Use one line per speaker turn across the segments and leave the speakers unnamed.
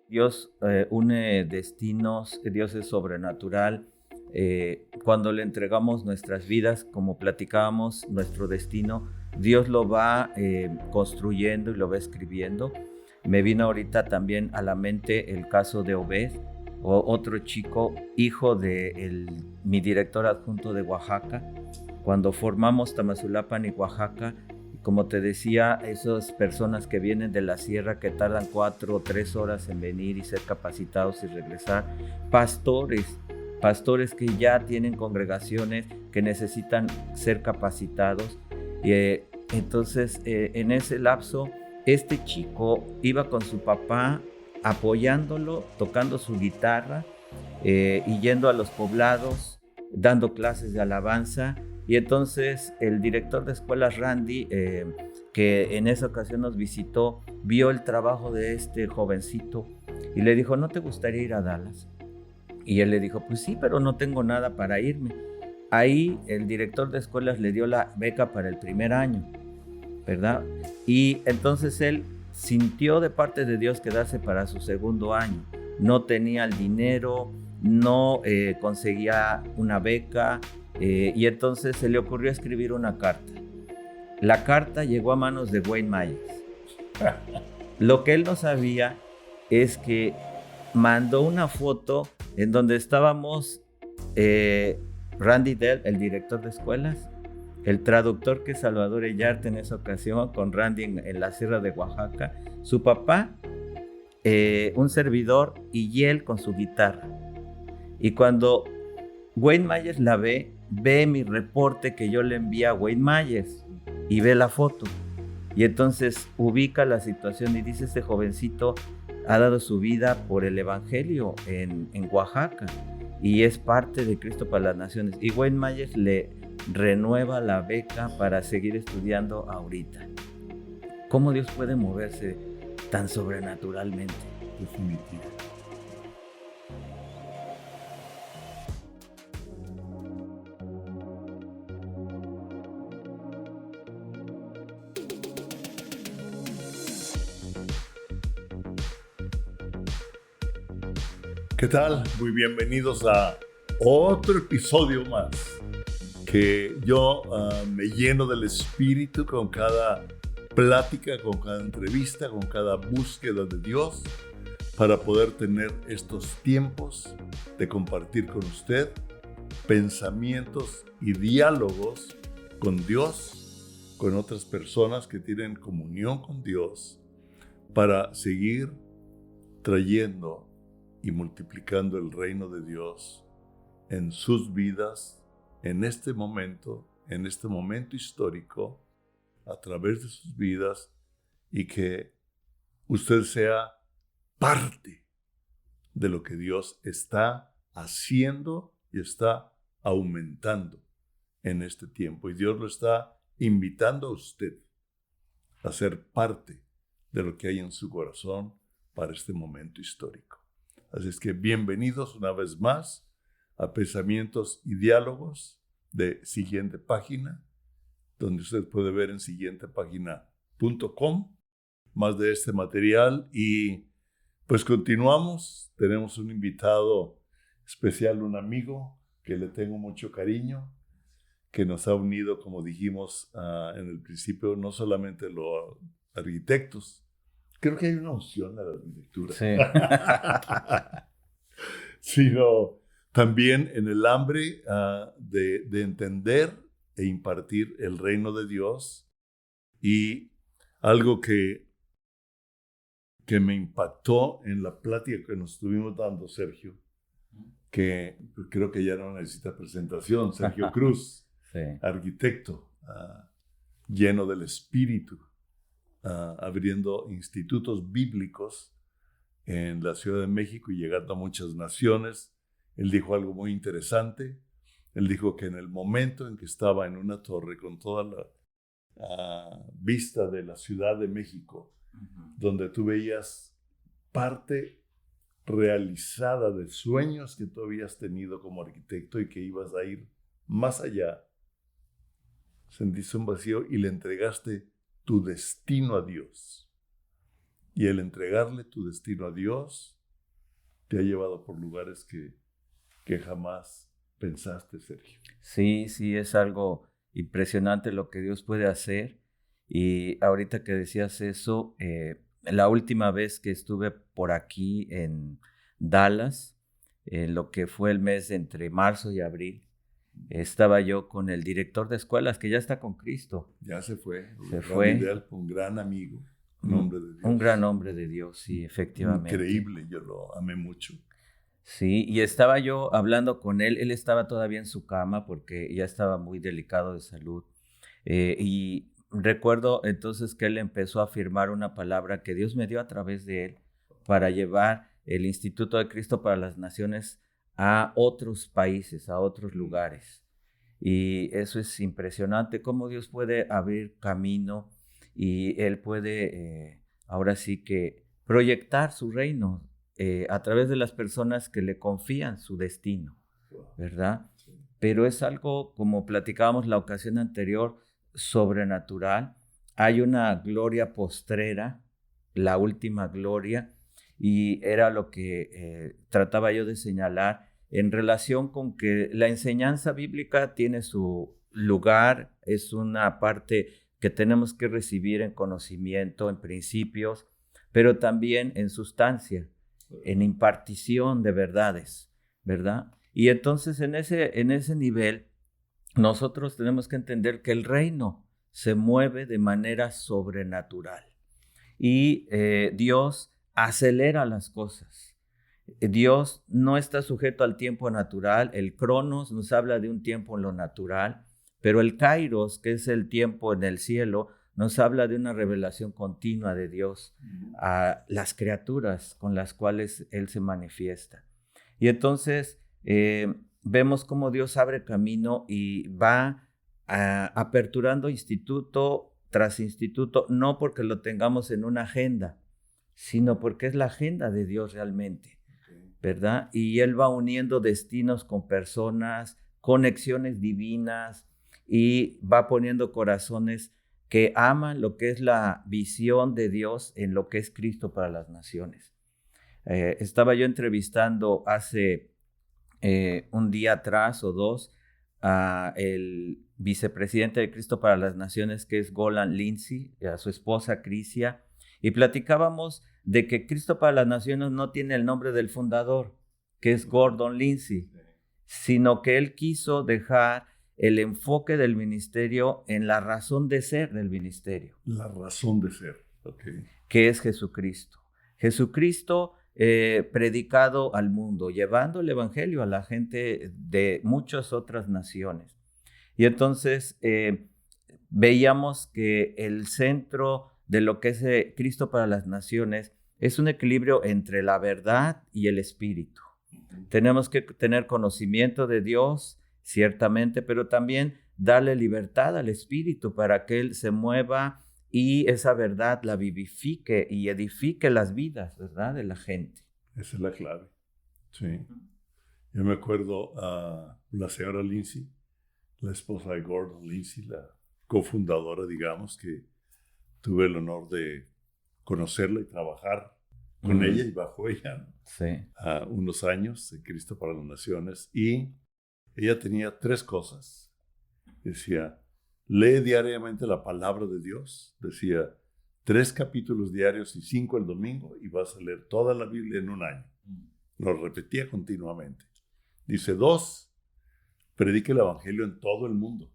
Dios une destinos, que Dios es sobrenatural. Cuando le entregamos nuestras vidas, como platicábamos, nuestro destino, Dios lo va construyendo y lo va escribiendo. Me vino ahorita también a la mente el caso de Obed, otro chico, hijo de mi director adjunto de Oaxaca. Cuando formamos Tamazulapan y Oaxaca, como te decía, esas personas que vienen de la sierra que tardan 4 o 3 horas en venir y ser capacitados y regresar, pastores que ya tienen congregaciones que necesitan ser capacitados. Entonces, en ese lapso, este chico iba con su papá apoyándolo, tocando su guitarra y yendo a los poblados, dando clases de alabanza. Y entonces el director de escuelas, Randy, que en esa ocasión nos visitó, vio el trabajo de este jovencito y le dijo, ¿no te gustaría ir a Dallas? Y él le dijo, pues sí, pero no tengo nada para irme. Ahí el director de escuelas le dio la beca para el primer año, ¿verdad? Y entonces él sintió de parte de Dios quedarse para su segundo año. No tenía el dinero, no conseguía una beca, y entonces se le ocurrió escribir una carta. La carta llegó a manos de Wayne Myers. Lo que él no sabía es que mandó una foto en donde estábamos Randy Dell, el director de escuelas, el traductor que es Salvador Ellarte en esa ocasión, con Randy en la sierra de Oaxaca, su papá, un servidor y él con su guitarra. Y cuando Wayne Myers la ve mi reporte que yo le envié a Wayne Myers y ve la foto. Y entonces ubica la situación y dice, este jovencito ha dado su vida por el evangelio en Oaxaca y es parte de Cristo para las Naciones. Y Wayne Myers le renueva la beca para seguir estudiando ahorita. ¿Cómo Dios puede moverse tan sobrenaturalmente?
Definitivo. ¿Qué tal? Muy bienvenidos a otro episodio más que yo me lleno del espíritu con cada plática, con cada entrevista, con cada búsqueda de Dios para poder tener estos tiempos de compartir con usted pensamientos y diálogos con Dios, con otras personas que tienen comunión con Dios para seguir trayendo y multiplicando el reino de Dios en sus vidas, en este momento histórico, a través de sus vidas, y que usted sea parte de lo que Dios está haciendo y está aumentando en este tiempo. Y Dios lo está invitando a usted a ser parte de lo que hay en su corazón para este momento histórico. Así es que bienvenidos una vez más a Pensamientos y Diálogos de Siguiente Página, donde usted puede ver en siguientepagina.com más de este material. Y pues continuamos. Tenemos un invitado especial, un amigo que le tengo mucho cariño, que nos ha unido, como dijimos en el principio, no solamente los arquitectos. Creo que hay una opción a la arquitectura.
Sí.
Sino también en el hambre de entender e impartir el reino de Dios. Y algo que me impactó en la plática que nos estuvimos dando, Sergio, que creo que ya no necesita presentación, Sergio Cruz,
Sí.
arquitecto, lleno del espíritu, abriendo institutos bíblicos en la Ciudad de México y llegando a muchas naciones. Él dijo algo muy interesante. Él dijo que en el momento en que estaba en una torre con toda la vista de la Ciudad de México, donde tú veías parte realizada de sueños que tú habías tenido como arquitecto y que ibas a ir más allá, sentiste un vacío y le entregaste tu destino a Dios. Y el entregarle tu destino a Dios te ha llevado por lugares que jamás pensaste, Sergio.
Sí, sí, es algo impresionante lo que Dios puede hacer. Y ahorita que decías eso, la última vez que estuve por aquí en Dallas, en lo que fue el mes entre marzo y abril, estaba yo con el director de escuelas que ya está con Cristo.
Ya se fue.
Se fue.
Vidal, un gran amigo, un hombre de Dios.
Un gran hombre de Dios, sí, efectivamente.
Increíble, yo lo amé mucho.
Sí, y estaba yo hablando con él estaba todavía en su cama porque ya estaba muy delicado de salud. Y recuerdo entonces que él empezó a afirmar una palabra que Dios me dio a través de él para llevar el Instituto de Cristo para las Naciones a otros países, a otros lugares. Y eso es impresionante, cómo Dios puede abrir camino y Él puede ahora sí que proyectar su reino a través de las personas que le confían su destino, ¿verdad? Pero es algo, como platicábamos la ocasión anterior, sobrenatural. Hay una gloria postrera, la última gloria, y era lo que trataba yo de señalar en relación con que la enseñanza bíblica tiene su lugar, es una parte que tenemos que recibir en conocimiento, en principios, pero también en sustancia, en impartición de verdades, ¿verdad? Y entonces en ese nivel nosotros tenemos que entender que el reino se mueve de manera sobrenatural y Dios acelera las cosas. Dios no está sujeto al tiempo natural. El Cronos nos habla de un tiempo en lo natural, pero el Kairos, que es el tiempo en el cielo, nos habla de una revelación continua de Dios a las criaturas con las cuales Él se manifiesta. Y entonces vemos cómo Dios abre camino y va aperturando instituto tras instituto, no porque lo tengamos en una agenda, sino porque es la agenda de Dios realmente, ¿verdad? Y Él va uniendo destinos con personas, conexiones divinas, y va poniendo corazones que aman lo que es la visión de Dios en lo que es Cristo para las naciones. Estaba yo entrevistando hace un día atrás o dos a el vicepresidente de Cristo para las Naciones, que es Golan Lindsay, y a su esposa Crisia, y platicábamos de que Cristo para las Naciones no tiene el nombre del fundador, que es Gordon Lindsay, sino que él quiso dejar el enfoque del ministerio en la razón de ser del ministerio.
La razón de ser,
que es Jesucristo. Jesucristo predicado al mundo, llevando el evangelio a la gente de muchas otras naciones. Y entonces veíamos que el centro de lo que es Cristo para las naciones es un equilibrio entre la verdad y el espíritu. Tenemos que tener conocimiento de Dios, ciertamente, pero también darle libertad al espíritu para que Él se mueva y esa verdad la vivifique y edifique las vidas, ¿verdad?, de la gente.
Esa es la clave. Sí. Yo me acuerdo a la señora Lindsay, la esposa de Gordon Lindsay, la cofundadora, digamos, que tuve el honor de conocerla y trabajar con ella y bajo ella, ¿no?
Sí.
Unos años en Cristo para las Naciones. Y ella tenía 3 cosas. Decía, lee diariamente la palabra de Dios. Decía, 3 capítulos diarios y 5 el domingo y vas a leer toda la Biblia en un año. Lo repetía continuamente. Dice, 2, predique el evangelio en todo el mundo.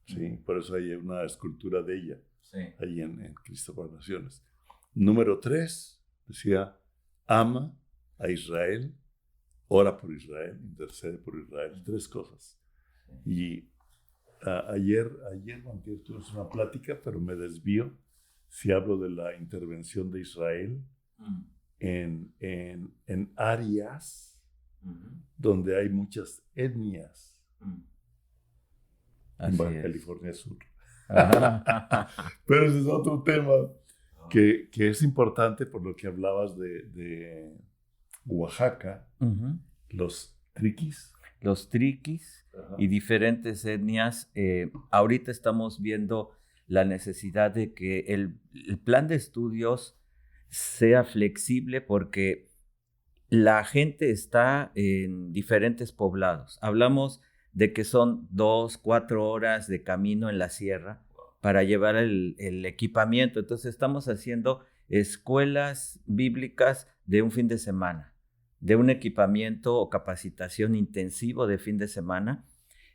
¿Sí? Por eso hay una escultura de ella, sí, allí en Cristo para las Naciones. Número 3, decía, ama a Israel, ora por Israel, intercede por Israel. 3 cosas. Y ayer tuvimos una plática, pero me desvío si hablo de la intervención de Israel en áreas donde hay muchas etnias. En Baja California Sur. Pero ese es otro tema que es importante por lo que hablabas de Oaxaca, los triquis.
Los triquis y diferentes etnias. Ahorita estamos viendo la necesidad de que el plan de estudios sea flexible porque la gente está en diferentes poblados. Hablamos de que son 2, 4 horas de camino en la sierra para llevar el equipamiento. Entonces estamos haciendo escuelas bíblicas de un fin de semana, de un equipamiento o capacitación intensivo de fin de semana,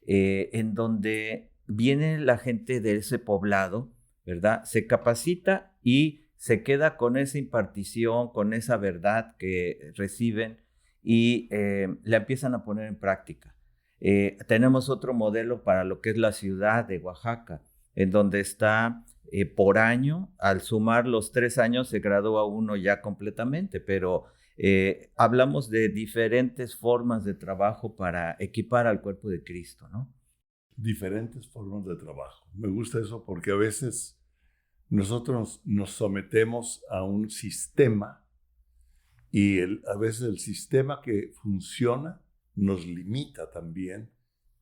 en donde viene la gente de ese poblado, ¿verdad? Se capacita y se queda con esa impartición, con esa verdad que reciben y la empiezan a poner en práctica. Tenemos otro modelo para lo que es la ciudad de Oaxaca, en donde está por año, al sumar los 3 años se gradúa uno ya completamente, pero hablamos de diferentes formas de trabajo para equipar al cuerpo de Cristo, ¿no?
Diferentes formas de trabajo. Me gusta eso porque a veces nosotros nos sometemos a un sistema y a veces el sistema que funciona nos limita también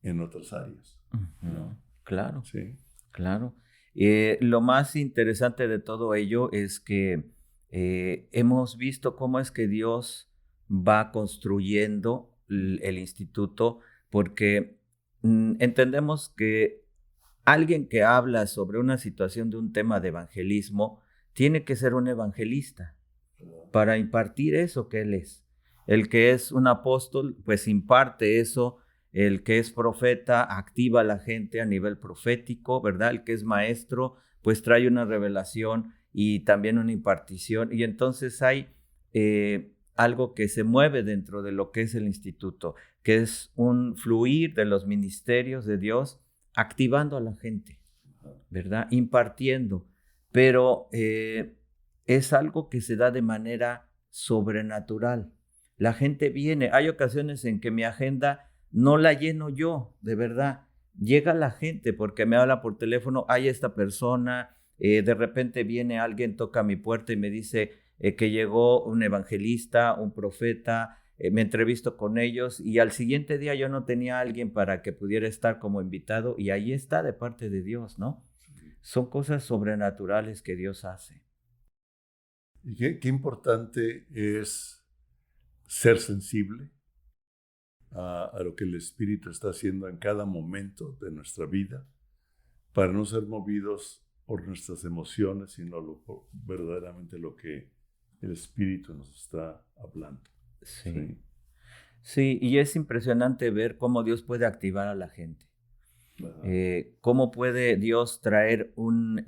en otras áreas, ¿no?
Claro,
Sí.
claro. Lo más interesante de todo ello es que hemos visto cómo es que Dios va construyendo el instituto, porque entendemos que alguien que habla sobre una situación de un tema de evangelismo tiene que ser un evangelista para impartir eso que él es. El que es un apóstol, pues imparte eso. El que es profeta, activa a la gente a nivel profético, ¿verdad? El que es maestro, pues trae una revelación y también una impartición. Y entonces hay algo que se mueve dentro de lo que es el instituto, que es un fluir de los ministerios de Dios, activando a la gente, ¿verdad? Impartiendo. Pero es algo que se da de manera sobrenatural. La gente viene. Hay ocasiones en que mi agenda no la lleno yo, de verdad. Llega la gente porque me habla por teléfono, hay esta persona, de repente viene alguien, toca mi puerta y me dice que llegó un evangelista, un profeta, me entrevisto con ellos y al siguiente día yo no tenía a alguien para que pudiera estar como invitado y ahí está de parte de Dios, ¿no? Son cosas sobrenaturales que Dios hace.
Y qué importante es ser sensible a lo que el Espíritu está haciendo en cada momento de nuestra vida, para no ser movidos por nuestras emociones, sino verdaderamente lo que el Espíritu nos está hablando.
Sí. Sí, y es impresionante ver cómo Dios puede activar a la gente. Cómo puede Dios traer un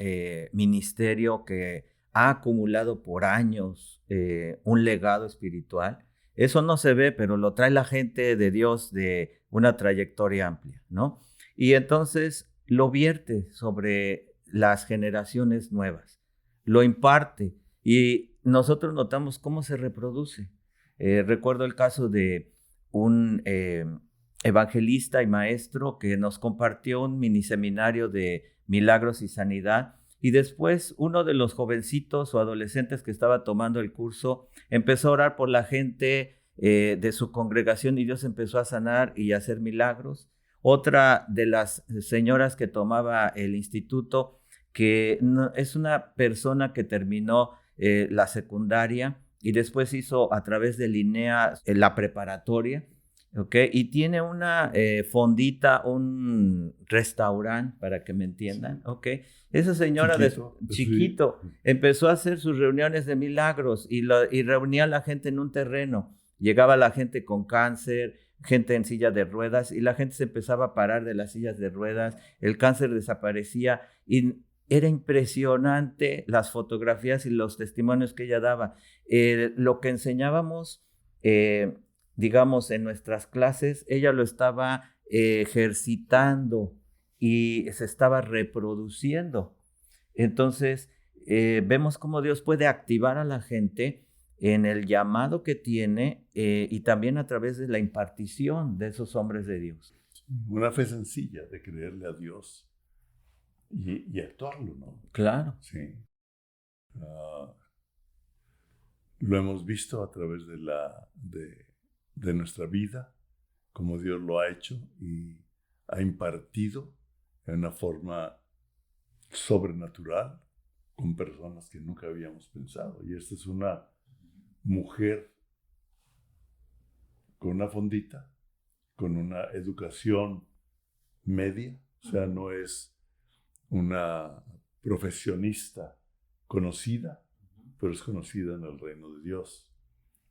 ministerio que ha acumulado por años un legado espiritual. Eso no se ve, pero lo trae la gente de Dios de una trayectoria amplia, ¿no? Y entonces lo vierte sobre las generaciones nuevas, lo imparte y nosotros notamos cómo se reproduce. Recuerdo el caso de un evangelista y maestro que nos compartió un miniseminario de milagros y sanidad. Y después uno de los jovencitos o adolescentes que estaba tomando el curso empezó a orar por la gente de su congregación y Dios empezó a sanar y a hacer milagros. Otra de las señoras que tomaba el instituto, que es una persona que terminó la secundaria y después hizo a través de Linea la preparatoria. Okay, y tiene una fondita, un restaurante, para que me entiendan, ¿ok? Esa señora chiquito
Sí.
empezó a hacer sus reuniones de milagros y reunía a la gente en un terreno. Llegaba la gente con cáncer, gente en silla de ruedas y la gente se empezaba a parar de las sillas de ruedas, el cáncer desaparecía y era impresionante las fotografías y los testimonios que ella daba. Lo que enseñábamos digamos, en nuestras clases, ella lo estaba ejercitando y se estaba reproduciendo. Entonces, vemos cómo Dios puede activar a la gente en el llamado que tiene y también a través de la impartición de esos hombres de Dios.
Una fe sencilla de creerle a Dios y actuarlo, ¿no?
Claro.
Sí. Lo hemos visto a través de nuestra vida, como Dios lo ha hecho y ha impartido en una forma sobrenatural con personas que nunca habíamos pensado. Y esta es una mujer con una fondita, con una educación media, o sea, no es una profesionista conocida, pero es conocida en el reino de Dios.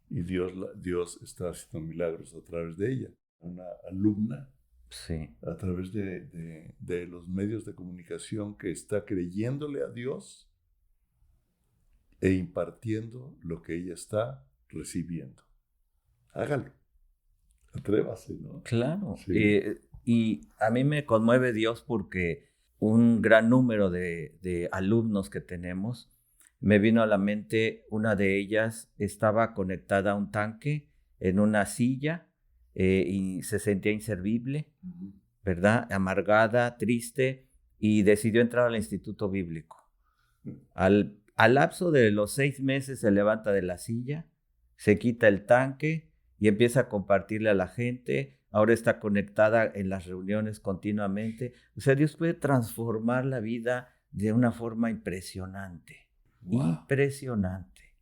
Y Dios está haciendo milagros a través de ella. Una alumna,
Sí.
a través de los medios de comunicación, que está creyéndole a Dios e impartiendo lo que ella está recibiendo. Hágalo. Atrévase, ¿no?
Claro.
Sí.
Y a mí me conmueve Dios porque un gran número de alumnos que tenemos, me vino a la mente, una de ellas estaba conectada a un tanque en una silla y se sentía inservible, ¿verdad? Amargada, triste, y decidió entrar al instituto bíblico. Al lapso de los 6 meses se levanta de la silla, se quita el tanque y empieza a compartirle a la gente. Ahora está conectada en las reuniones continuamente. O sea, Dios puede transformar la vida de una forma impresionante.
Wow.
Impresionante.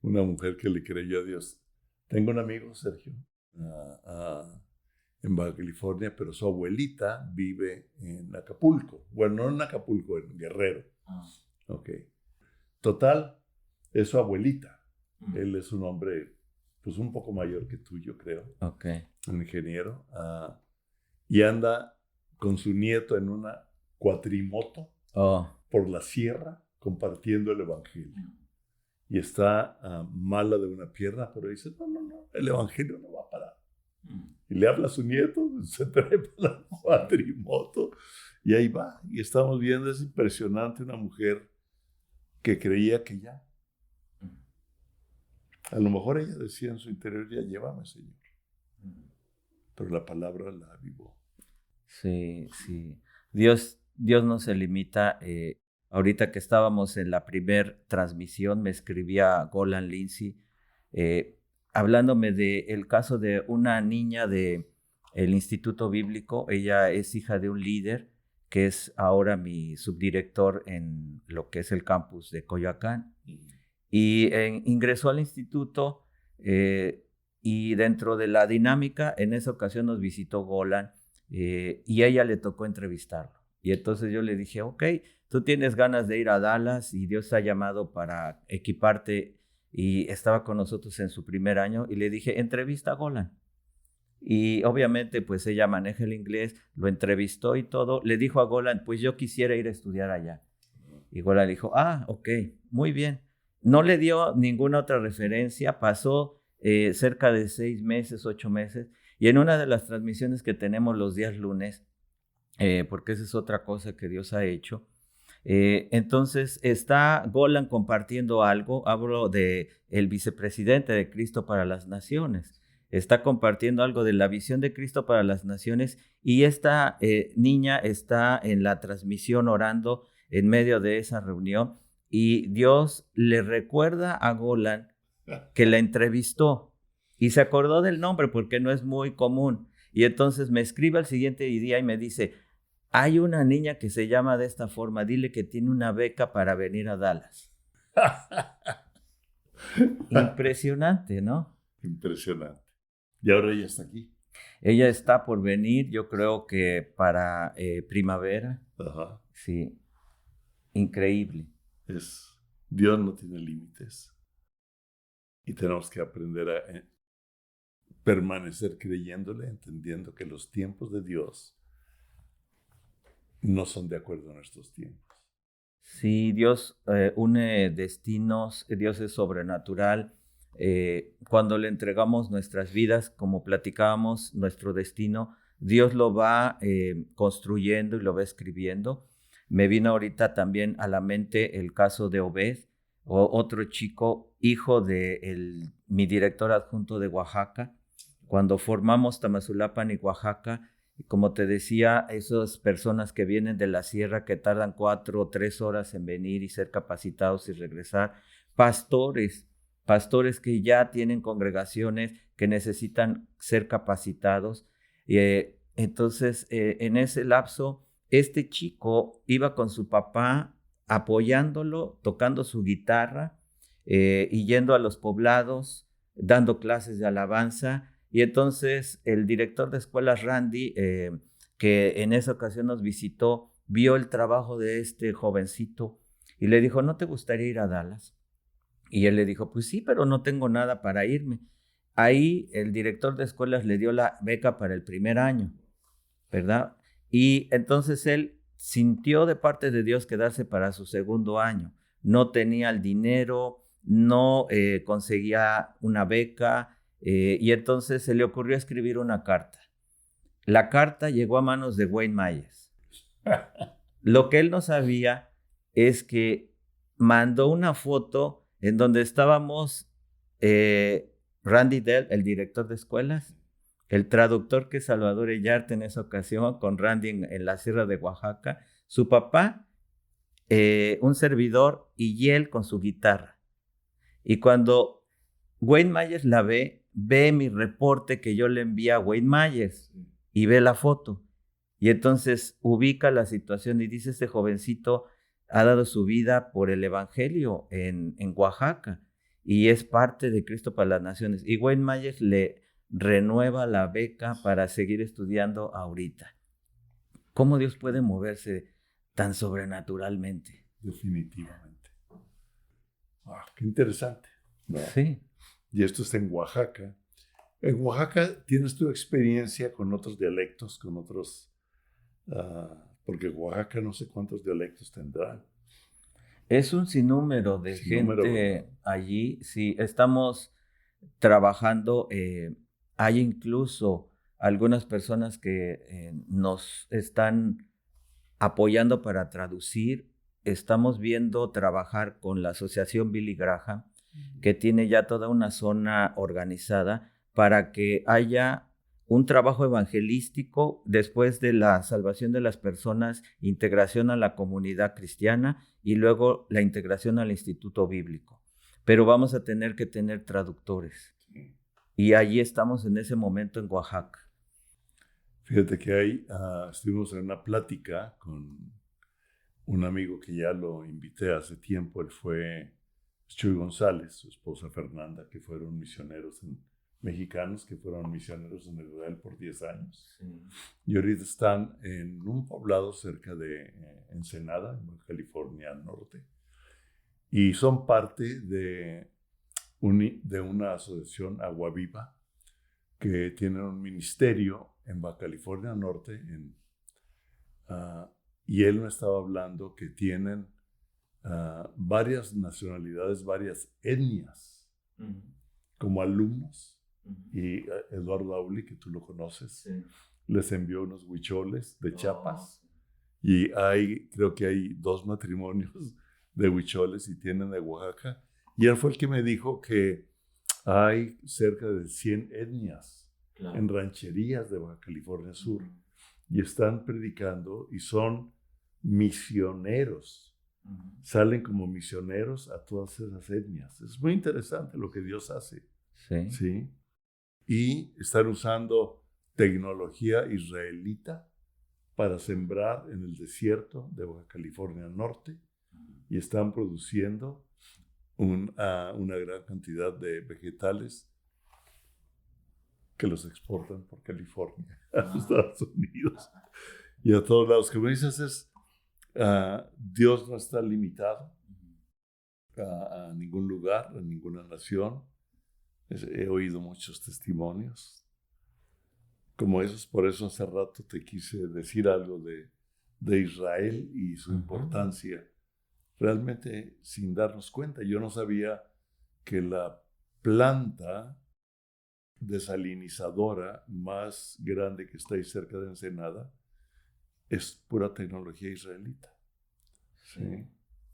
Una mujer que le creyó a Dios. Tengo un amigo, Sergio, en Baja California, pero su abuelita vive en Acapulco. Bueno, no en Acapulco, en Guerrero. Ok. Total, es su abuelita. Él es un hombre, pues un poco mayor que tú, yo creo.
Ok.
Un ingeniero. Y anda con su nieto en una cuatrimoto por la sierra compartiendo el evangelio. Y está mala de una pierna, pero dice, no, el evangelio no va a parar. Y le habla a su nieto, se trepa la cuatrimoto y ahí va. Y estamos viendo, es impresionante, una mujer que creía que ya. A lo mejor ella decía en su interior, ya llévame, Señor. Pero la palabra la avivó.
Sí. Dios no se limita. Ahorita que estábamos en la primer transmisión, me escribía Golan Lindsay, hablándome del caso de una niña del Instituto Bíblico. Ella es hija de un líder que es ahora mi subdirector en lo que es el campus de Coyoacán. Y ingresó al instituto y dentro de la dinámica, en esa ocasión nos visitó Golan y a ella le tocó entrevistarlo. Y entonces yo le dije, ok, tú tienes ganas de ir a Dallas y Dios te ha llamado para equiparte, y estaba con nosotros en su primer año, y le dije, entrevista a Golan. Y obviamente pues ella maneja el inglés, lo entrevistó y todo. Le dijo a Golan, pues yo quisiera ir a estudiar allá. Y Golan le dijo, ok, muy bien. No le dio ninguna otra referencia. Pasó cerca de 6 meses, 8 meses. Y en una de las transmisiones que tenemos los días lunes, porque esa es otra cosa que Dios ha hecho, entonces está Golan compartiendo algo. Hablo de el vicepresidente de Cristo para las Naciones. Está compartiendo algo de la visión de Cristo para las Naciones, y esta niña está en la transmisión orando en medio de esa reunión, y Dios le recuerda a Golan que la entrevistó y se acordó del nombre porque no es muy común. Y entonces me escribe al siguiente día y me dice, hay una niña que se llama de esta forma, dile que tiene una beca para venir a Dallas. Impresionante, ¿no?
Impresionante. Y ahora ella está aquí.
Ella está por venir, yo creo que para primavera.
Ajá.
Sí, increíble.
Dios no tiene límites. Y tenemos que aprender a permanecer creyéndole, entendiendo que los tiempos de Dios no son de acuerdo a nuestros tiempos.
Sí, Dios une destinos, Dios es sobrenatural. Cuando le entregamos nuestras vidas, como platicábamos, nuestro destino, Dios lo va construyendo y lo va escribiendo. Me vino ahorita también a la mente el caso de Obed, otro chico, hijo de mi director adjunto de Oaxaca. Cuando formamos Tamazulapan y Oaxaca, como te decía, esas personas que vienen de la sierra, que tardan 4 o 3 horas en venir y ser capacitados y regresar, pastores que ya tienen congregaciones que necesitan ser capacitados. Entonces, en ese lapso, este chico iba con su papá apoyándolo, tocando su guitarra y yendo a los poblados, dando clases de alabanza. Y entonces el director de escuelas, Randy, que en esa ocasión nos visitó, vio el trabajo de este jovencito y le dijo, ¿no te gustaría ir a Dallas? Y él le dijo, pues sí, pero no tengo nada para irme. Ahí el director de escuelas le dio la beca para el primer año, ¿verdad? Y entonces él sintió de parte de Dios quedarse para su segundo año. No tenía el dinero, no conseguía una beca, y entonces se le ocurrió escribir una carta. La carta llegó a manos de Wayne Myers. Lo que él no sabía es que mandó una foto en donde estábamos Randy Dell, el director de escuelas, el traductor que es Salvador Ellarte en esa ocasión, con Randy en la Sierra de Oaxaca, su papá, un servidor y él con su guitarra. Y cuando Wayne Myers la ve mi reporte que yo le envié a Wayne Myers y ve la foto. Y entonces ubica la situación y dice, este jovencito ha dado su vida por el evangelio en Oaxaca y es parte de Cristo para las Naciones. Y Wayne Myers le renueva la beca para seguir estudiando ahorita. ¿Cómo Dios puede moverse tan sobrenaturalmente?
Definitivamente. Qué interesante, ¿no?
Sí.
Y esto está en Oaxaca. En Oaxaca tienes tu experiencia con otros dialectos, con otros... porque Oaxaca no sé cuántos dialectos tendrá.
Es un sinnúmero de gente allí. Sí, estamos trabajando. Hay incluso algunas personas que nos están apoyando para traducir. Estamos viendo trabajar con la Asociación Billy Graham, que tiene ya toda una zona organizada para que haya un trabajo evangelístico después de la salvación de las personas, integración a la comunidad cristiana y luego la integración al Instituto Bíblico. Pero vamos a tener que tener traductores. Y allí estamos en ese momento en Oaxaca.
Fíjate que ahí estuvimos en una plática con un amigo que ya lo invité hace tiempo. Él fue Chuy González, su esposa Fernanda, que fueron misioneros mexicanos que fueron misioneros en Israel por 10 años. Sí. Y ahorita están en un poblado cerca de Ensenada, en California Norte. Y son parte de una asociación Agua Viva que tienen un ministerio en Baja California Norte. Y él me estaba hablando que tienen varias nacionalidades, varias etnias como alumnos. Y Eduardo Auli, que tú lo conoces, sí, les envió unos huicholes de Chiapas. Y creo que hay 2 matrimonios de huicholes y tienen de Oaxaca. Y él fue el que me dijo que hay cerca de 100 etnias, claro, en rancherías de Baja California Sur. Y están predicando y son misioneros. Salen como misioneros a todas esas etnias. Es muy interesante lo que Dios hace.
Sí.
¿Sí? Y están usando tecnología israelita para sembrar en el desierto de Baja California Norte y están produciendo una gran cantidad de vegetales que los exportan por California a los Estados Unidos y a todos lados. Como dices, Dios no está limitado a ningún lugar, a ninguna nación. He oído muchos testimonios como esos, por eso hace rato te quise decir algo de Israel y su importancia, realmente sin darnos cuenta. Yo no sabía que la planta desalinizadora más grande que está ahí cerca de Ensenada es pura tecnología israelita. ¿Sí?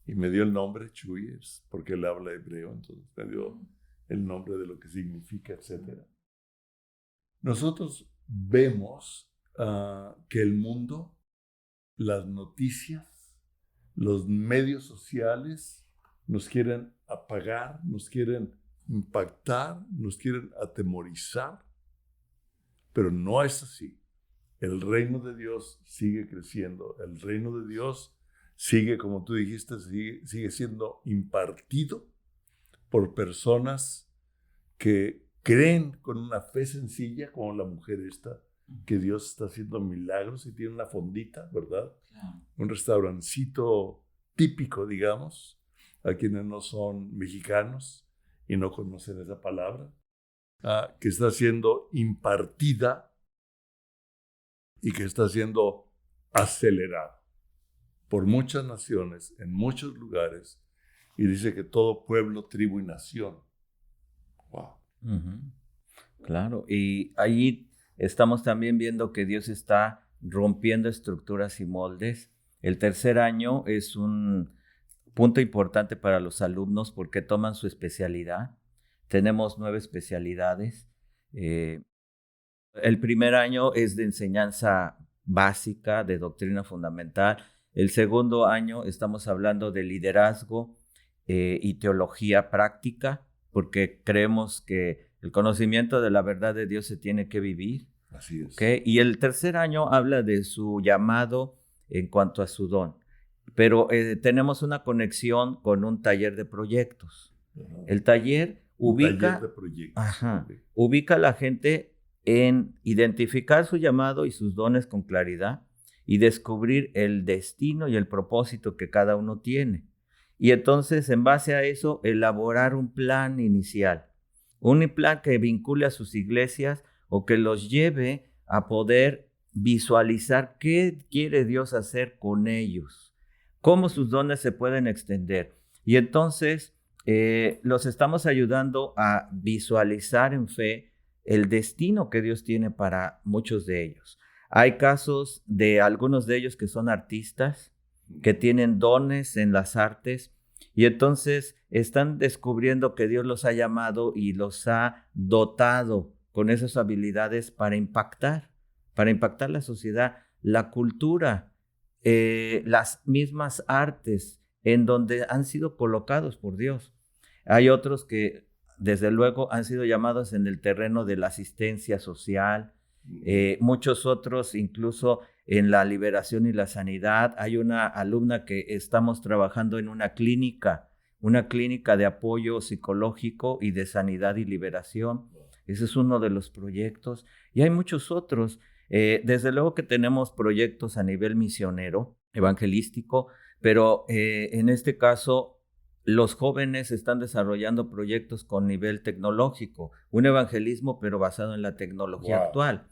Y me dio el nombre Chuy, porque él habla hebreo, entonces me dio el nombre de lo que significa, etc. Nosotros vemos que el mundo, las noticias, los medios sociales nos quieren apagar, nos quieren impactar, nos quieren atemorizar, pero no es así. El reino de Dios sigue creciendo, el reino de Dios sigue, como tú dijiste, sigue siendo impartido por personas que creen con una fe sencilla, como la mujer esta, que Dios está haciendo milagros y tiene una fondita, ¿verdad?
Claro.
Un restaurancito típico, digamos, a quienes no son mexicanos y no conocen esa palabra, que está siendo impartida y que está siendo acelerada por muchas naciones, en muchos lugares, y dice que todo pueblo, tribu y nación. Wow.
Ujú. Claro, y ahí estamos también viendo que Dios está rompiendo estructuras y moldes. El tercer año es un punto importante para los alumnos porque toman su especialidad. Tenemos 9 especialidades. Eh, el primer año es de enseñanza básica, de doctrina fundamental. El segundo año estamos hablando de liderazgo y teología práctica, porque creemos que el conocimiento de la verdad de Dios se tiene que vivir.
Así es.
¿Okay? Y el tercer año habla de su llamado en cuanto a su don. Pero tenemos una conexión con un taller de proyectos.
Ajá.
El taller ubica,
Taller de proyectos.
ajá,
Okay.
ubica a la gente en identificar su llamado y sus dones con claridad y descubrir el destino y el propósito que cada uno tiene. Y entonces, en base a eso, elaborar un plan inicial, un plan que vincule a sus iglesias o que los lleve a poder visualizar qué quiere Dios hacer con ellos, cómo sus dones se pueden extender. Y entonces los estamos ayudando a visualizar en fe el destino que Dios tiene para muchos de ellos. Hay casos de algunos de ellos que son artistas, que tienen dones en las artes, y entonces están descubriendo que Dios los ha llamado y los ha dotado con esas habilidades para impactar la sociedad, la cultura, las mismas artes en donde han sido colocados por Dios. Hay otros que, desde luego, han sido llamados en el terreno de la asistencia social, muchos otros incluso en la liberación y la sanidad. Hay una alumna que estamos trabajando en una clínica de apoyo psicológico y de sanidad y liberación. Ese es uno de los proyectos. Y hay muchos otros. Desde luego que tenemos proyectos a nivel misionero, evangelístico, pero en este caso los jóvenes están desarrollando proyectos con nivel tecnológico, un evangelismo pero basado en la tecnología actual.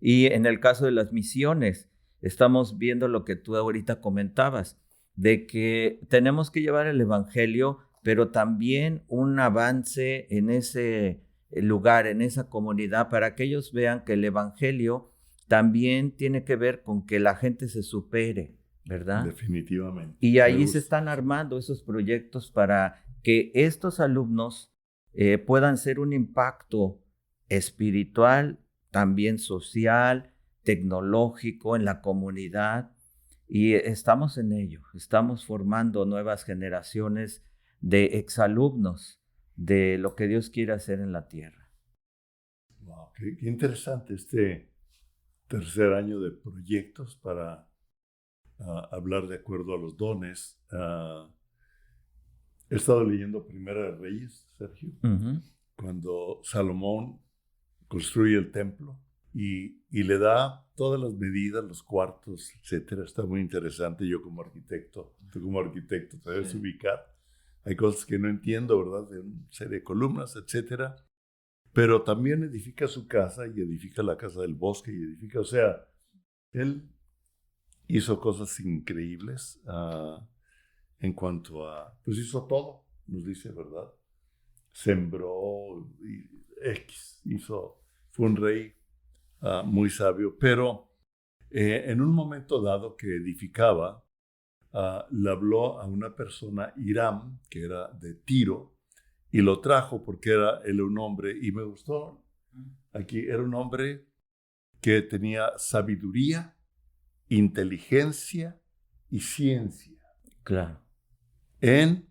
Y en el caso de las misiones, estamos viendo lo que tú ahorita comentabas, de que tenemos que llevar el evangelio, pero también un avance en ese lugar, en esa comunidad, para que ellos vean que el evangelio también tiene que ver con que la gente se supere, ¿verdad?
Definitivamente.
Y ahí se están armando esos proyectos para que estos alumnos puedan ser un impacto espiritual, también social, tecnológico en la comunidad. Y estamos en ello, estamos formando nuevas generaciones de exalumnos de lo que Dios quiere hacer en la tierra.
Wow, qué interesante este tercer año de proyectos para hablar de acuerdo a los dones. He estado leyendo Primera de Reyes, Sergio, cuando Salomón construye el templo y le da todas las medidas, los cuartos, etcétera. Está muy interesante. Yo como arquitecto, tú como arquitecto te debes ubicar. Hay cosas que no entiendo, ¿verdad? De una serie de columnas, etcétera. Pero también edifica su casa y edifica la casa del bosque y edifica, o sea, él hizo cosas increíbles en cuanto a, pues hizo todo, nos dice, ¿verdad? Sembró, fue un rey muy sabio, pero en un momento dado que edificaba, le habló a una persona, Hiram, que era de Tiro, y lo trajo porque él era un hombre, y me gustó, aquí era un hombre que tenía sabiduría, inteligencia y ciencia.
Claro.
En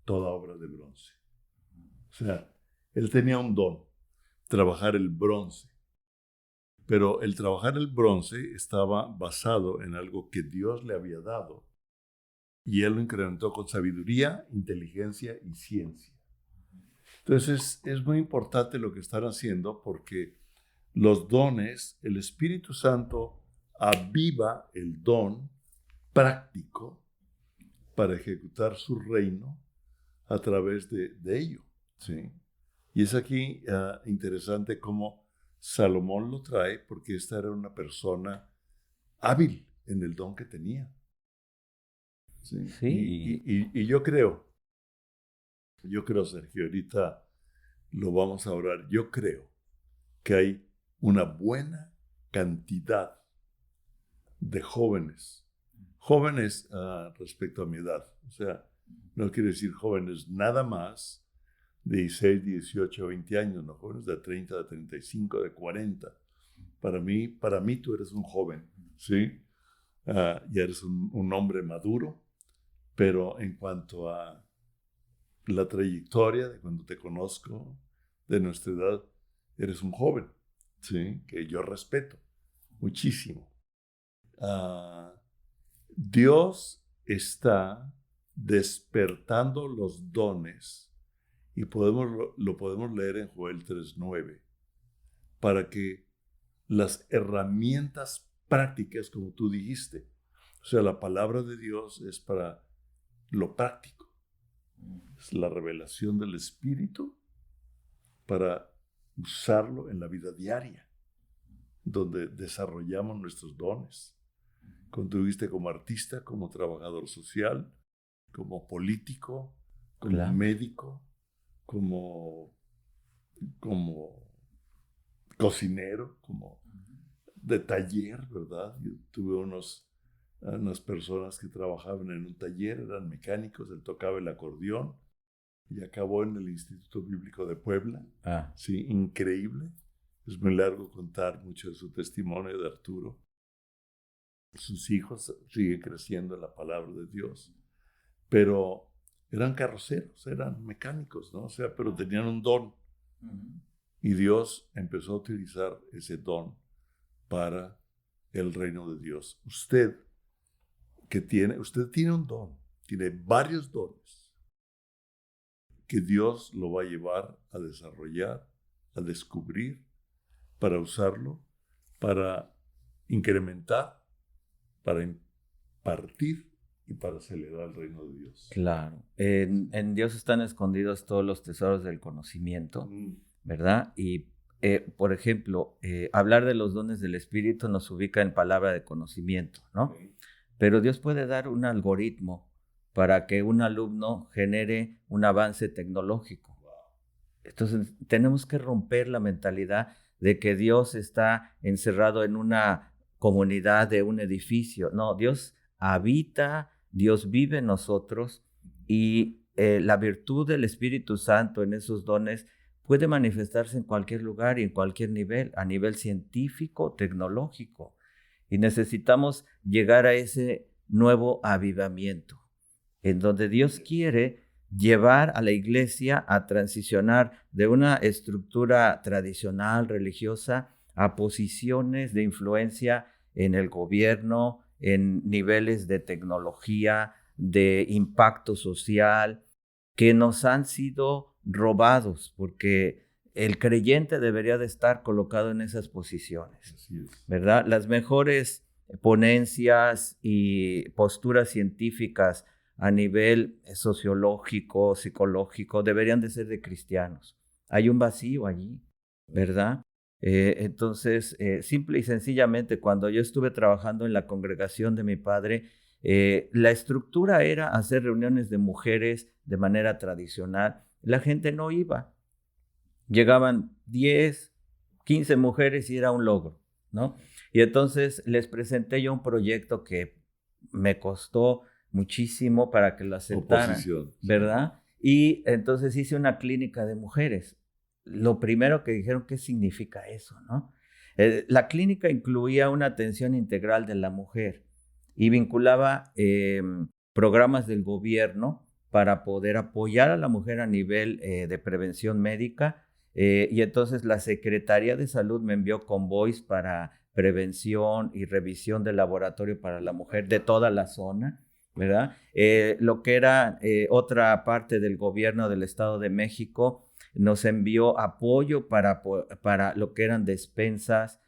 toda obra de bronce. O sea, él tenía un don, trabajar el bronce. Pero el trabajar el bronce estaba basado en algo que Dios le había dado. Y él lo incrementó con sabiduría, inteligencia y ciencia. Entonces es muy importante lo que están haciendo porque los dones, el Espíritu Santo aviva el don práctico para ejecutar su reino a través de ello, ¿sí? Y es aquí interesante cómo Salomón lo trae, porque esta era una persona hábil en el don que tenía, ¿sí?
Sí.
Y yo creo, Sergio, ahorita lo vamos a orar, yo creo que hay una buena cantidad de jóvenes respecto a mi edad, o sea, no quiero decir jóvenes nada más de 16, 18, 20 años, no jóvenes de 30, de 35, de 40. Para mí tú eres un joven, ¿sí? Ya eres un hombre maduro, pero en cuanto a la trayectoria de cuando te conozco, de nuestra edad, eres un joven, ¿sí? Que yo respeto muchísimo. Dios está despertando los dones y lo podemos leer en Joel 3:9 para que las herramientas prácticas, como tú dijiste, o sea, la palabra de Dios es para lo práctico, es la revelación del Espíritu para usarlo en la vida diaria, donde desarrollamos nuestros dones. Contribuiste como artista, como trabajador social, como político, como
Claro.
médico, como cocinero, como de taller, ¿verdad? Yo tuve unas personas que trabajaban en un taller, eran mecánicos, él tocaba el acordeón y acabó en el Instituto Bíblico de Puebla. Sí, increíble. Es muy largo contar mucho de su testimonio de Arturo. Sus hijos siguen creciendo en la palabra de Dios, pero eran carroceros, eran mecánicos, ¿no? O sea, pero tenían un don. Y Dios empezó a utilizar ese don para el reino de Dios. Usted tiene un don, tiene varios dones que Dios lo va a llevar a desarrollar, a descubrir, para usarlo, para incrementar, para impartir y para acelerar el reino de Dios.
Claro. En Dios están escondidos todos los tesoros del conocimiento, ¿verdad? Y, por ejemplo, hablar de los dones del Espíritu nos ubica en palabra de conocimiento, ¿no?
Sí.
Pero Dios puede dar un algoritmo para que un alumno genere un avance tecnológico. Entonces, tenemos que romper la mentalidad de que Dios está encerrado en una comunidad de un edificio. No, Dios habita, Dios vive en nosotros y la virtud del Espíritu Santo en esos dones puede manifestarse en cualquier lugar y en cualquier nivel, a nivel científico, tecnológico. Y necesitamos llegar a ese nuevo avivamiento, en donde Dios quiere llevar a la iglesia a transicionar de una estructura tradicional religiosa a posiciones de influencia en el gobierno, en niveles de tecnología, de impacto social, que nos han sido robados, porque el creyente debería de estar colocado en esas posiciones,
Así es.
¿verdad? Las mejores ponencias y posturas científicas a nivel sociológico, psicológico, deberían de ser de cristianos. Hay un vacío allí, ¿verdad? Entonces, simple y sencillamente, cuando yo estuve trabajando en la congregación de mi padre, la estructura era hacer reuniones de mujeres de manera tradicional. La gente no iba. Llegaban 10, 15 mujeres y era un logro, ¿no? Y entonces les presenté yo un proyecto que me costó muchísimo para que lo aceptaran,
Oposición.
¿verdad? Y entonces hice una clínica de mujeres. Lo primero que dijeron, ¿qué significa eso, no? La clínica incluía una atención integral de la mujer y vinculaba programas del gobierno para poder apoyar a la mujer a nivel de prevención médica. Y entonces la Secretaría de Salud me envió convoys para prevención y revisión del laboratorio para la mujer de toda la zona. ¿verdad? Lo que era otra parte del gobierno del Estado de México nos envió apoyo para lo que eran despensas.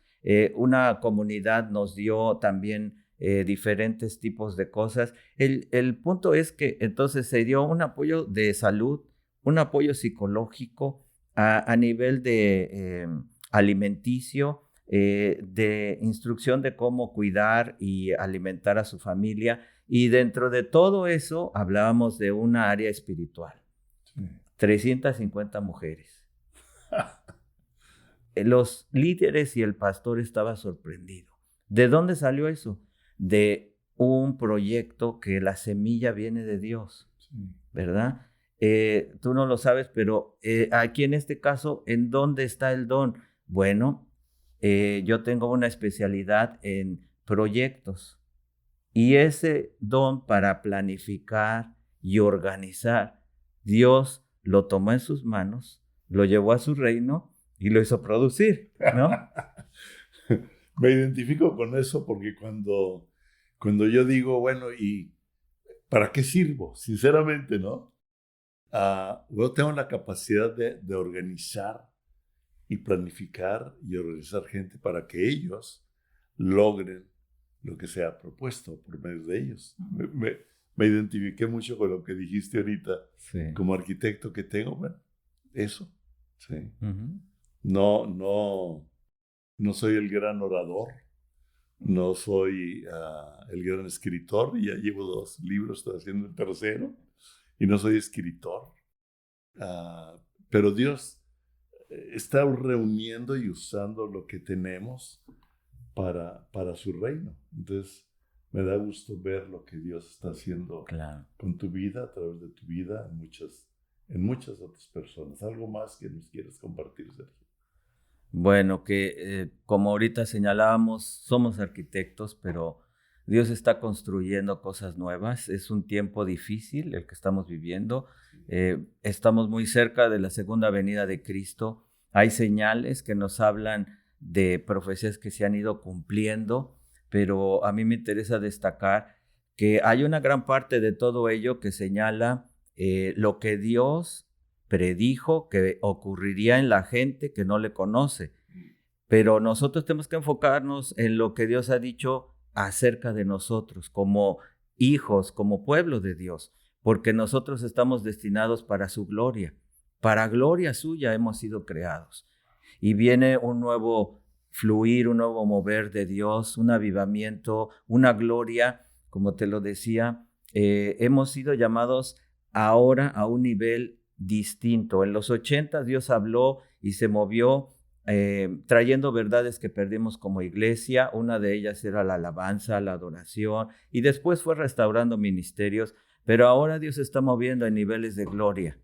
Una comunidad nos dio también diferentes tipos de cosas. El punto es que entonces se dio un apoyo de salud, un apoyo psicológico a nivel de alimenticio, de instrucción de cómo cuidar y alimentar a su familia. Y dentro de todo eso hablábamos de una área espiritual. Sí. 350 mujeres. Los líderes y el pastor estaban sorprendidos. ¿De dónde salió eso? De un proyecto que la semilla viene de Dios, ¿verdad? Tú no lo sabes, pero aquí en este caso, ¿en dónde está el don? Bueno, yo tengo una especialidad en proyectos y ese don para planificar y organizar, Dios lo tomó en sus manos, lo llevó a su reino y lo hizo producir, ¿no?
Me identifico con eso porque cuando yo digo, bueno, ¿y para qué sirvo? Sinceramente, ¿no? Yo tengo la capacidad de organizar y planificar y organizar gente para que ellos logren lo que se ha propuesto por medio de ellos. Me identifiqué mucho con lo que dijiste ahorita. Sí. Como arquitecto que tengo, bueno, eso. Sí. Uh-huh. No soy el gran orador, no soy el gran escritor, y ya llevo 2 libros, estoy haciendo el tercero, y no soy escritor. Pero Dios está reuniendo y usando lo que tenemos para su reino. Entonces, me da gusto ver lo que Dios está haciendo con tu vida, a través de tu vida, en muchas otras personas. ¿Algo más que nos quieras compartir, Sergio?
Bueno, que como ahorita señalábamos, somos arquitectos, pero Dios está construyendo cosas nuevas. Es un tiempo difícil el que estamos viviendo. Estamos muy cerca de la segunda venida de Cristo. Hay señales que nos hablan de profecías que se han ido cumpliendo, pero a mí me interesa destacar que hay una gran parte de todo ello que señala lo que Dios predijo que ocurriría en la gente que no le conoce. Pero nosotros tenemos que enfocarnos en lo que Dios ha dicho acerca de nosotros como hijos, como pueblo de Dios, porque nosotros estamos destinados para su gloria. Para gloria suya hemos sido creados. Y viene un nuevo fluir, un nuevo mover de Dios, un avivamiento, una gloria, como te lo decía. Hemos sido llamados ahora a un nivel distinto. En los 80 Dios habló y se movió trayendo verdades que perdimos como iglesia. Una de ellas era la alabanza, la adoración, y después fue restaurando ministerios, pero ahora Dios está moviendo en niveles de gloria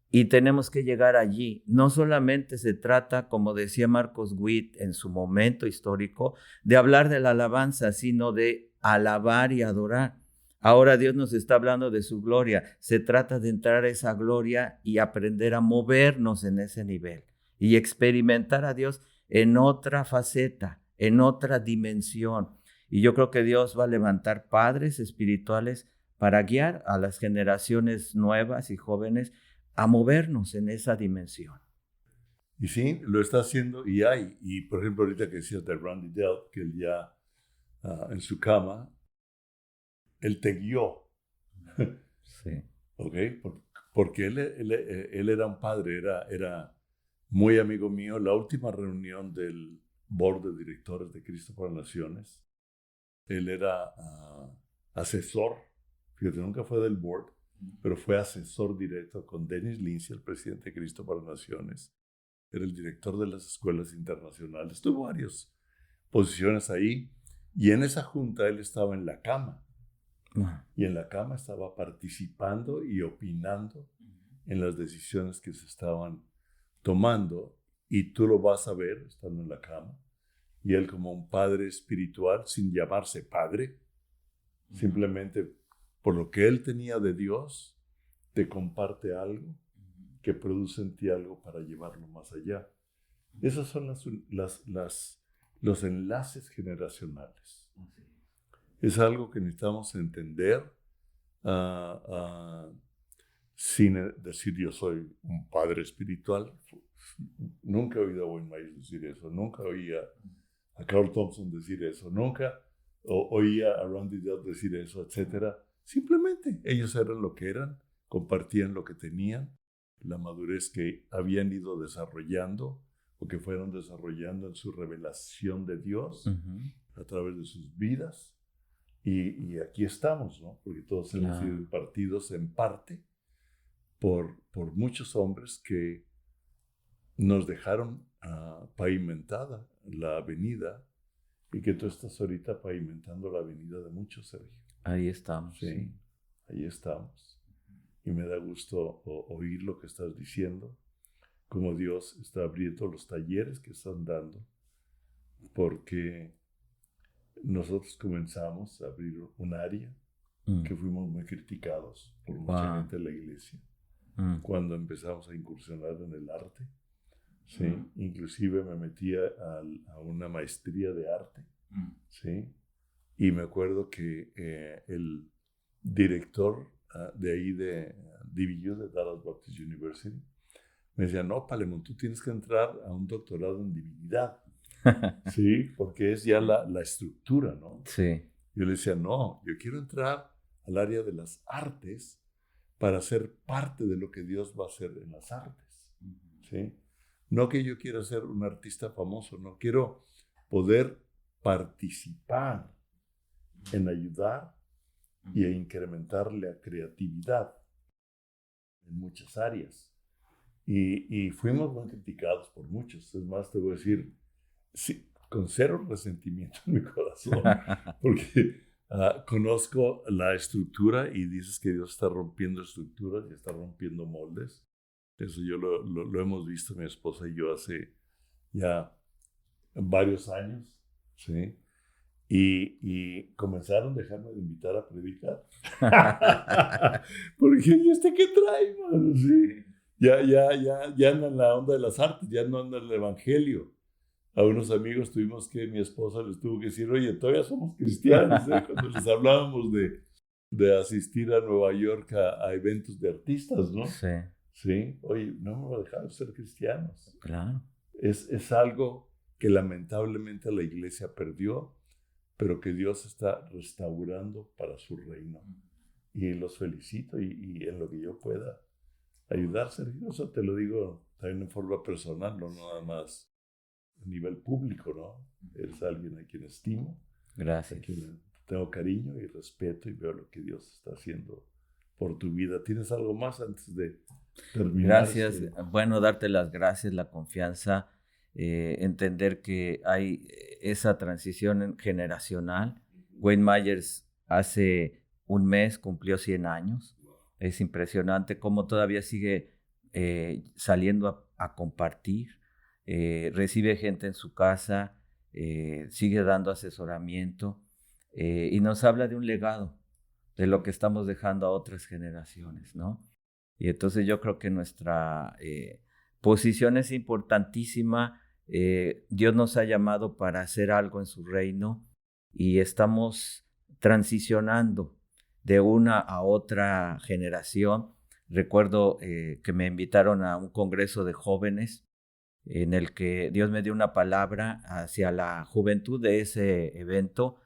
y tenemos que llegar allí. No solamente se trata, como decía Marcos Witt en su momento histórico, de hablar de la alabanza, sino de alabar y adorar. Ahora Dios nos está hablando de su gloria. Se trata de entrar a esa gloria y aprender a movernos en ese nivel y experimentar a Dios en otra faceta, en otra dimensión. Y yo creo que Dios va a levantar padres espirituales para guiar a las generaciones nuevas y jóvenes a movernos en esa dimensión.
Y sí, lo está haciendo y por ejemplo ahorita que decías de Randy Dell, que él ya en su cama, él te guió.
Sí.
¿Ok? Porque él era un padre, era muy amigo mío. La última reunión del board de directores de Cristo para Naciones, él era asesor, fíjate, nunca fue del board, pero fue asesor directo con Dennis Lindsay, el presidente de Cristo para Naciones. Era el director de las escuelas internacionales. Tuvo varias posiciones ahí. Y en esa junta él estaba en la cama. Y en la cama estaba participando y opinando en las decisiones que se estaban tomando. Y tú lo vas a ver estando en la cama. Y él como un padre espiritual, sin llamarse padre, simplemente por lo que él tenía de Dios, te comparte algo que produce en ti algo para llevarlo más allá. Esos son los enlaces generacionales. Es algo que necesitamos entender ah, ah, sin decir yo soy un padre espiritual. Nunca he oído a Wayne Myers decir eso, nunca oí a Carl Thompson decir eso, nunca oía a Randy Dell decir eso, etc. Simplemente ellos eran lo que eran, compartían lo que tenían, la madurez que habían ido desarrollando o que fueron desarrollando en su revelación de Dios a través de sus vidas. Y aquí estamos, ¿no? Porque todos hemos sido impartidos en parte por muchos hombres que nos dejaron pavimentada la avenida y que tú estás ahorita pavimentando la avenida de muchos, Sergio.
Ahí estamos.
Sí, ahí estamos. Y me da gusto oír lo que estás diciendo, cómo Dios está abriendo los talleres que están dando, porque nosotros comenzamos a abrir un área que fuimos muy criticados por mucha gente de la iglesia cuando empezamos a incursionar en el arte. Sí, inclusive me metí a una maestría de arte, ¿sí? Y me acuerdo que el director de ahí de DBU, de Dallas Baptist University, me decía, no, Palemón, tú tienes que entrar a un doctorado en divinidad, ¿sí? Porque es ya la estructura, ¿no?
Sí.
Yo le decía, no, yo quiero entrar al área de las artes para ser parte de lo que Dios va a hacer en las artes, ¿sí? No que yo quiera ser un artista famoso, no, quiero poder participar en ayudar y a incrementar la creatividad en muchas áreas. Y fuimos muy criticados por muchos. Es más, te voy a decir, sí, con cero resentimiento en mi corazón, porque conozco la estructura y dices que Dios está rompiendo estructuras y está rompiendo moldes. Eso yo lo hemos visto mi esposa y yo hace ya varios años, ¿sí? Y comenzaron a dejarme de invitar a predicar. Porque, ¿y este qué trae, mano? Sí. Ya anda en la onda de las artes, ya no anda en el evangelio. A unos amigos mi esposa les tuvo que decir, oye, todavía somos cristianos, ¿eh? Cuando les hablábamos de asistir a Nueva York a eventos de artistas, ¿no?
Sí.
Sí, oye, no me va a dejar de ser cristianos.
Claro.
Es algo que lamentablemente la iglesia perdió, pero que Dios está restaurando para su reino. Y los felicito y en lo que yo pueda ayudar, Sergio. Eso te lo digo también en forma personal, no nada más a nivel público, ¿no? Eres alguien a quien estimo.
Gracias.
A quien tengo cariño y respeto y veo lo que Dios está haciendo por tu vida. ¿Tienes algo más antes de terminar?
Gracias. Bueno, darte las gracias, la confianza, entender que hay esa transición generacional. Wayne Myers hace un mes cumplió 100 años. Es impresionante cómo todavía sigue saliendo a compartir. Recibe gente en su casa, sigue dando asesoramiento y nos habla de un legado, de lo que estamos dejando a otras generaciones, ¿no? Y entonces yo creo que nuestra posición es importantísima. Dios nos ha llamado para hacer algo en su reino y estamos transicionando de una a otra generación. Recuerdo que me invitaron a un congreso de jóvenes en el que Dios me dio una palabra hacia la juventud de ese evento,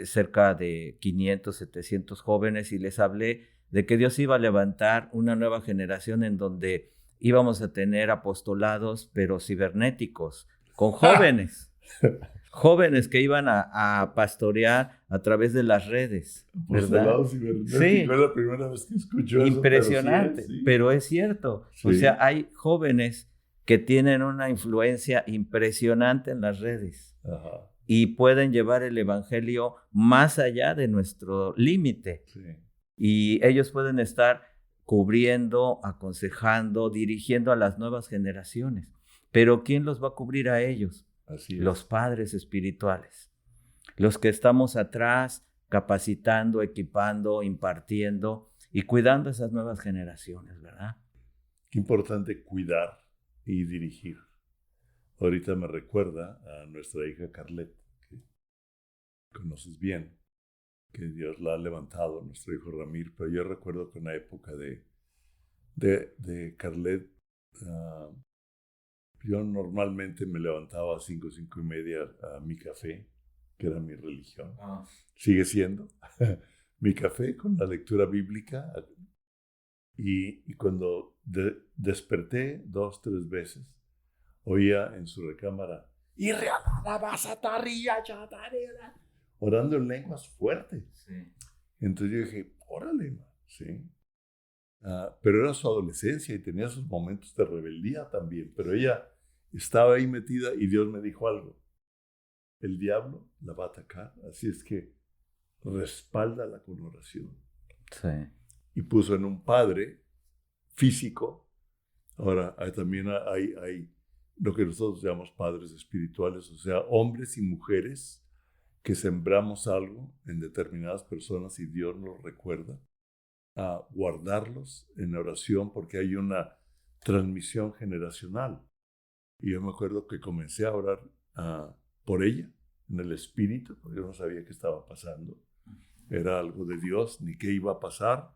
cerca de 500, 700 jóvenes, y les hablé de que Dios iba a levantar una nueva generación en donde íbamos a tener apostolados, pero cibernéticos, con jóvenes, jóvenes que iban a pastorear a través de las redes, ¿verdad?
Apostolado cibernético,
Sí.
es la primera vez que escucho eso.
Impresionante, pero es cierto.
Sí.
O sea, hay jóvenes que tienen una influencia impresionante en las redes.
Ajá.
Y pueden llevar el evangelio más allá de nuestro límite.
Sí.
Y ellos pueden estar cubriendo, aconsejando, dirigiendo a las nuevas generaciones. Pero ¿quién los va a cubrir a ellos?
Así es.
Los padres espirituales. Los que estamos atrás capacitando, equipando, impartiendo y cuidando a esas nuevas generaciones, ¿verdad?
Qué importante cuidar y dirigir. Ahorita me recuerda a nuestra hija Carlet, que conoces bien, que Dios la ha levantado, nuestro hijo Ramir, pero yo recuerdo que en la época de Carlet, yo normalmente me levantaba a 5:30 a mi café, que era mi religión. Sigue siendo mi café con la lectura bíblica. Y cuando desperté 2, 3 veces, oía en su recámara, orando en lenguas fuertes.
Sí.
Entonces yo dije, órale, ¿sí? Pero era su adolescencia y tenía sus momentos de rebeldía también, pero ella estaba ahí metida y Dios me dijo algo: el diablo la va a atacar, así es que respáldala con oración.
Sí.
Y puso en un padre físico. Ahora también hay lo que nosotros llamamos padres espirituales, o sea, hombres y mujeres que sembramos algo en determinadas personas y Dios nos recuerda a guardarlos en oración, porque hay una transmisión generacional. Y yo me acuerdo que comencé a orar por ella en el espíritu, porque yo no sabía qué estaba pasando. Era algo de Dios, ni qué iba a pasar,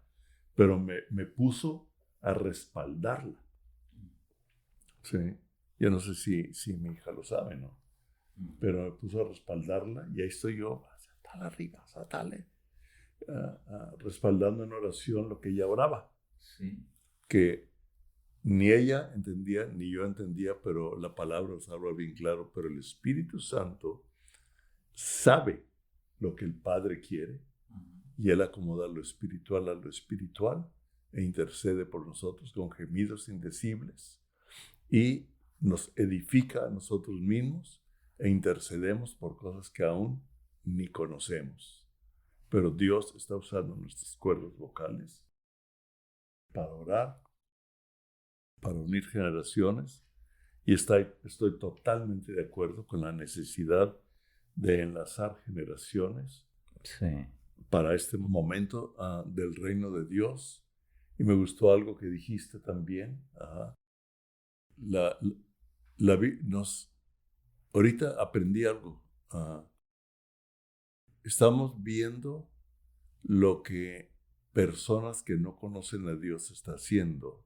pero me puso a respaldarla. Sí. Yo no sé si mi hija lo sabe, ¿no? Pero me puso a respaldarla y ahí estoy yo, tal arriba, tal, respaldando en oración lo que ella oraba.
Sí.
Que ni ella entendía, ni yo entendía, pero la palabra os habla bien claro, pero el Espíritu Santo sabe lo que el Padre quiere y Él acomoda lo espiritual a lo espiritual e intercede por nosotros con gemidos indecibles y nos edifica a nosotros mismos e intercedemos por cosas que aún ni conocemos. Pero Dios está usando nuestras cuerdas vocales para orar, para unir generaciones, y estoy totalmente de acuerdo con la necesidad de enlazar generaciones para este momento del reino de Dios. Y me gustó algo que dijiste también. Ahorita aprendí algo. Estamos viendo lo que personas que no conocen a Dios están haciendo,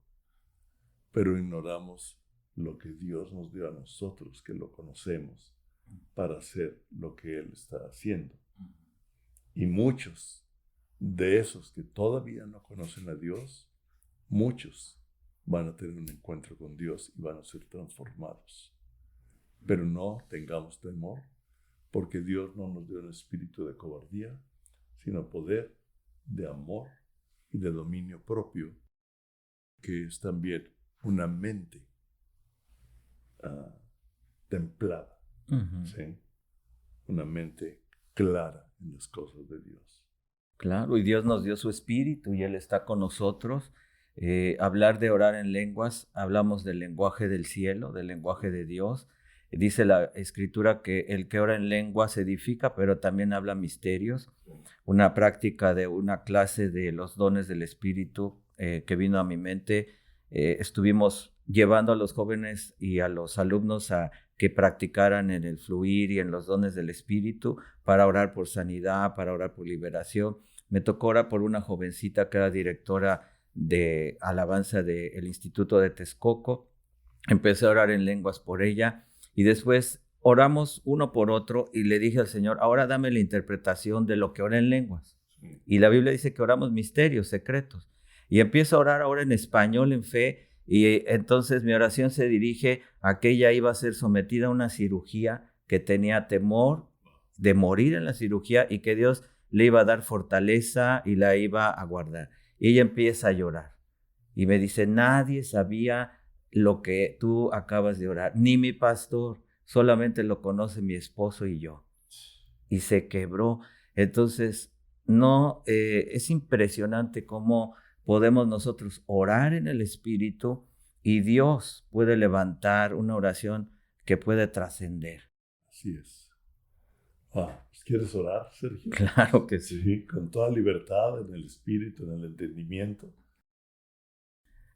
pero ignoramos lo que Dios nos dio a nosotros, que lo conocemos, para hacer lo que Él está haciendo. Y muchos de esos que todavía no conocen a Dios, muchos van a tener un encuentro con Dios y van a ser transformados. Pero no tengamos temor, porque Dios no nos dio un espíritu de cobardía, sino poder, de amor y de dominio propio, que es también una mente templada, ¿sí? Una mente clara en las cosas de Dios.
Claro, y Dios nos dio su espíritu y Él está con nosotros. Hablar de orar en lenguas, hablamos del lenguaje del cielo, del lenguaje de Dios. Dice la Escritura que el que ora en lenguas edifica, pero también habla misterios. Una práctica de una clase de los dones del Espíritu que vino a mi mente, estuvimos llevando a los jóvenes y a los alumnos a que practicaran en el fluir y en los dones del Espíritu para orar por sanidad, para orar por liberación. Me tocó orar por una jovencita que era directora de alabanza del Instituto de Texcoco. Empecé a orar en lenguas por ella y después oramos uno por otro y le dije al Señor, ahora dame la interpretación de lo que ora en lenguas. Y la Biblia dice que oramos misterios, secretos. Y empiezo a orar ahora en español, en fe, y entonces mi oración se dirige a que ella iba a ser sometida a una cirugía, que tenía temor de morir en la cirugía y que Dios le iba a dar fortaleza y la iba a guardar. Y ella empieza a llorar y me dice, nadie sabía lo que tú acabas de orar, ni mi pastor, solamente lo conoce mi esposo y yo. Y se quebró. Entonces, es impresionante cómo podemos nosotros orar en el Espíritu y Dios puede levantar una oración que puede trascender.
Así es. ¿Quieres orar, Sergio?
Claro que sí.
Sí, con toda libertad en el espíritu, en el entendimiento.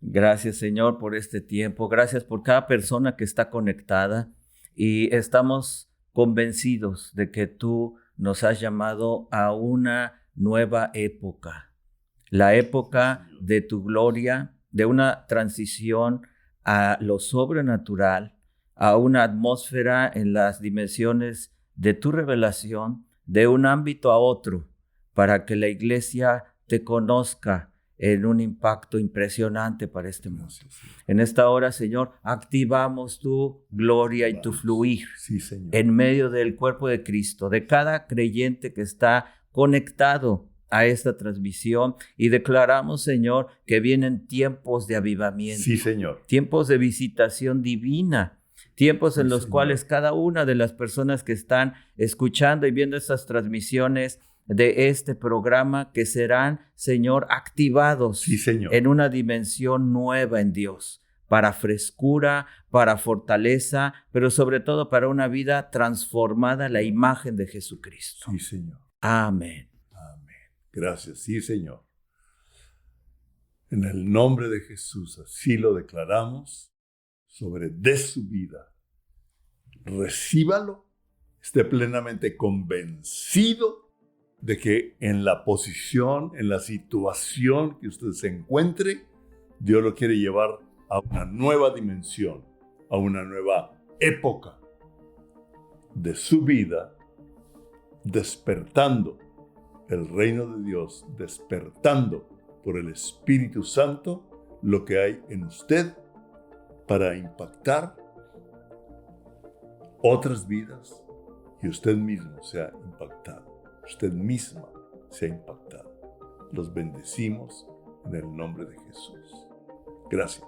Gracias, Señor, por este tiempo. Gracias por cada persona que está conectada y estamos convencidos de que tú nos has llamado a una nueva época, la época de tu gloria, de una transición a lo sobrenatural, a una atmósfera en las dimensiones de tu revelación, de un ámbito a otro, para que la iglesia te conozca en un impacto impresionante para este mundo. En esta hora, Señor, activamos tu gloria y tu fluir en medio del cuerpo de Cristo, de cada creyente que está conectado a esta transmisión, y declaramos, Señor, que vienen tiempos de avivamiento.
Sí, Señor.
Tiempos de visitación divina, tiempos en los cuales cada una de las personas que están escuchando y viendo estas transmisiones de este programa, que serán, Señor, activados en una dimensión nueva en Dios, para frescura, para fortaleza, pero sobre todo para una vida transformada a la imagen de Jesucristo.
Sí, Señor.
Amén.
Amén. Gracias. Sí, Señor. En el nombre de Jesús, así lo declaramos de su vida. Recíbalo, esté plenamente convencido de que en la posición, en la situación que usted se encuentre, Dios lo quiere llevar a una nueva dimensión, a una nueva época de su vida, despertando el reino de Dios, despertando por el Espíritu Santo lo que hay en usted para impactar otras vidas, y usted mismo sea impactado. Usted misma se ha impactado. Los bendecimos en el nombre de Jesús. Gracias.